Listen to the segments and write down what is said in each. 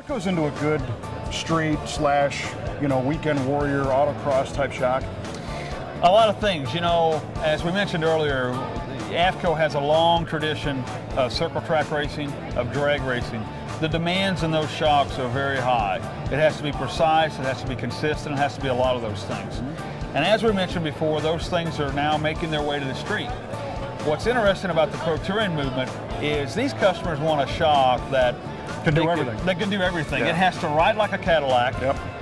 What goes into a good street slash, weekend warrior autocross type shock? A lot of things. As we mentioned earlier, Afco has a long tradition of circle track racing, of drag racing. The demands in those shocks are very high. It has to be precise, it has to be consistent, it has to be a lot of those things. And as we mentioned before, those things are now making their way to the street. What's interesting about the Pro Touring movement is these customers want a shock that Can do everything. They can do everything. Yeah. It has to ride like a Cadillac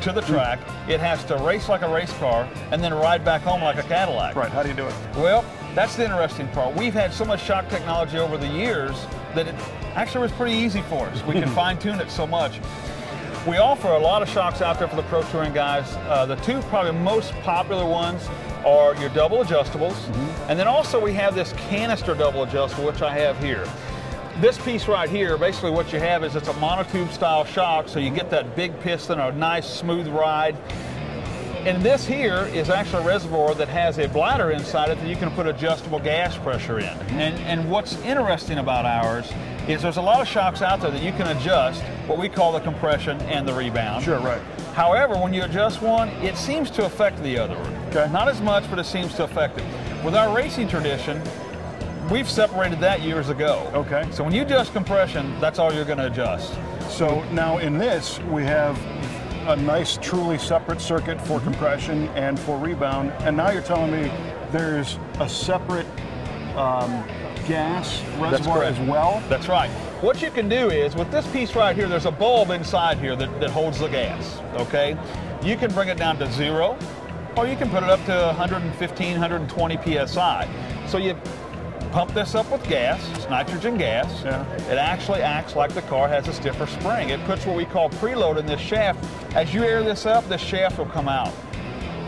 to the track. It has to race like a race car and then ride back home like a Cadillac. Right, how do you do it? Well, that's the interesting part. We've had so much shock technology over the years that it actually was pretty easy for us. We can fine tune it so much. We offer a lot of shocks out there for the Pro Touring guys. The two probably most popular ones are your double adjustables, and then also we have this canister double adjustable, which I have here. This piece right here, basically what you have is it's a monotube style shock, so you get that big piston, a nice smooth ride. And this here is actually a reservoir that has a bladder inside it that you can put adjustable gas pressure in. And what's interesting about ours is there's a lot of shocks out there that you can adjust what we call the compression and the rebound. Sure, right. However, when you adjust one, it seems to affect the other one. Okay. Not as much, but it seems to affect it. With our racing tradition, we've separated that years ago. Okay. So when you adjust compression, that's all you're going to adjust. So now in this, we have a nice, truly separate circuit for compression and for rebound. And now you're telling me there's a separate gas reservoir as well? That's right. What you can do is, with this piece right here, there's a bulb inside here that holds the gas, okay? You can bring it down to 0, or you can put it up to 115, 120 PSI. So you pump this up with gas, it's nitrogen gas. Yeah. It actually acts like the car has a stiffer spring. It puts what we call preload in this shaft. As you air this up, this shaft will come out.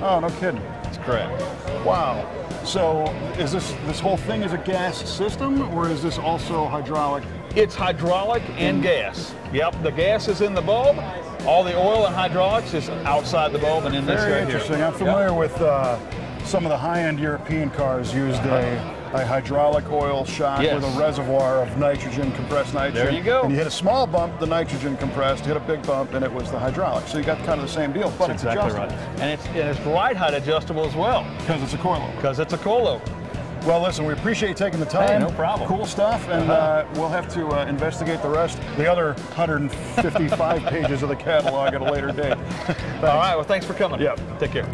Oh, no kidding. That's correct. Wow. So is this whole thing is a gas system, or is this also hydraulic? It's hydraulic and gas. Yep, the gas is in the bulb. All the oil and hydraulics is outside the bulb and in this Very right here. interesting. I'm familiar with some of the high-end European cars used a hydraulic oil shock with a reservoir of nitrogen, compressed nitrogen. There you go. And you hit a small bump, the nitrogen compressed, hit a big bump, and it was the hydraulic. So you got kind of the same deal, but it's exactly adjustable. right. And it's ride height adjustable as well. Because it's a coilover. Because it's a coilover. Well, listen, we appreciate you taking the time. Hey, no problem. Cool stuff, and we'll have to investigate the rest, the other 155 pages of the catalog at a later date. All right, well, thanks for coming. Yep. Take care.